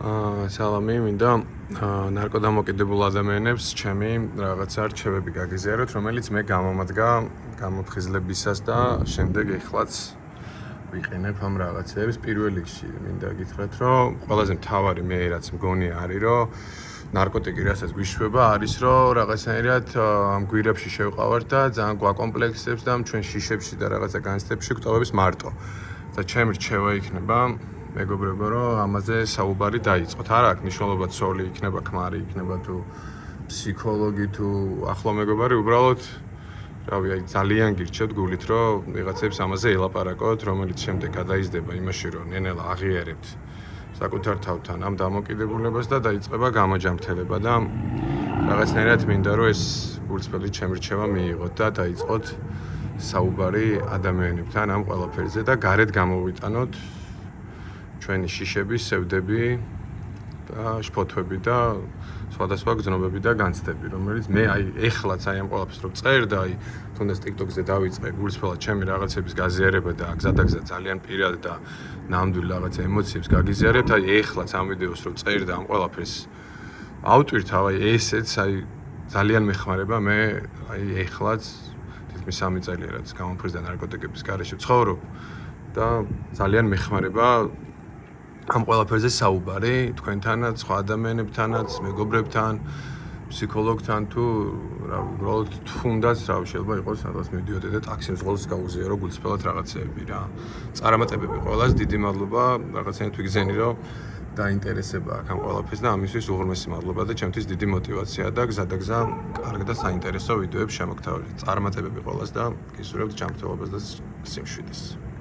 სალამი, მინდა ნარკოდამოკიდებულ ადამიანებს ჩემი რაღაცა რჩევები გაგიზიაროთ, რომელიც მე გამომადგა გამოთხიზლებისას და შემდეგ ეხლაც ვიყენებ ამ რაღაცებს. პირველ რიგში მინდა გითხრათ, რომ ყველაზე მთავარი მე რაც მგონია არის, რომ ნარკოტიკი რასაც გვიშვება არის, რომ რაღაცნაირად ამ გვირებში შევყავართ და ძალიან გვაკომპლექსებს და ჩვენ შიშებში და რაღაცა განცდებში გვტოვებს მარტო. და ჩემი რჩევა იქნება მეგობრებო, რომ ამაზე საუბარი დაიწყოთ. არ აქვს მნიშვნელობა ცოლი იქნება, ქმარი იქნება თუ ფსიქოლოგი თუ ახლო მეგობარი, უბრალოდ რავი, აი ძალიან გირჩევთ გულით, რომ ვიღაცებს ამაზე ელაპარაკოთ, რომელიც შემდეგ გადაიზრდება იმაში, რომ ნენელა აღიარებთ საკუთარ თავთან ამ დამოკიდებულებას და დაიწყება გამოჯამრთელება და რაღაცნაირად მინდა, რომ ეს გულწრფელი ჩემი რჩევა მიიღოთ და დაიწყოთ საუბარი ადამიანებთან ამ ყველაფერზე და გარეთ გამოვიტანოთ ჩვენი შიშები, სევდები და შფოთვები და სხვადასხვა გზნობები და განცდები, რომელიც მე აი ეხლაც აი ამ ყველაფერს რო წერ და აი თუნდაც TikTok-ზე დავიწყე გულწრფელად ჩემი რაღაცების გაზიარება და გზადაგზა ძალიან პირად და ნამდვილ რაღაცა ემოციებს გაგიზიარებთ, აი ეხლაც ამ ვიდეოს რო წერ და ამ ყველაფერს ავტვირთავ, აი ესეც აი ძალიან მეხმარება მე აი ეხლაც თითქმის 3 წელია რაც გამოფრიზდა ნარკოტიკების გარეშე ვცხოვრობ და ძალიან მეხმარება ამ ყველაფერზე საუბარი თქვენთანაც, სხვა ადამიანებთანაც, მეგობრებთან, ფსიქოლოგთან თუ რა უბრალოდ თუნდაც რა შეიძლება იყოს სადღაც მიდიოდე და ტაქსის ღოლს გაუზიარო გულწრფელად რაღაცეები რა. წარმატებები ყველას, დიდი მადლობა, რაღაცნაირად ვიგზენი რომ დაინტერესება აქ ამ ყველაფერს და ამისთვის უღრმესი მადლობა და ჩემთვის დიდი мотиваცია და გზადაგზა კარგ და საინტერესო ვიდეოებს შემოგთავაზეთ. წარმატებები ყველას და გისურვებთ ჯანმრთელობას და სიმშვიდეს.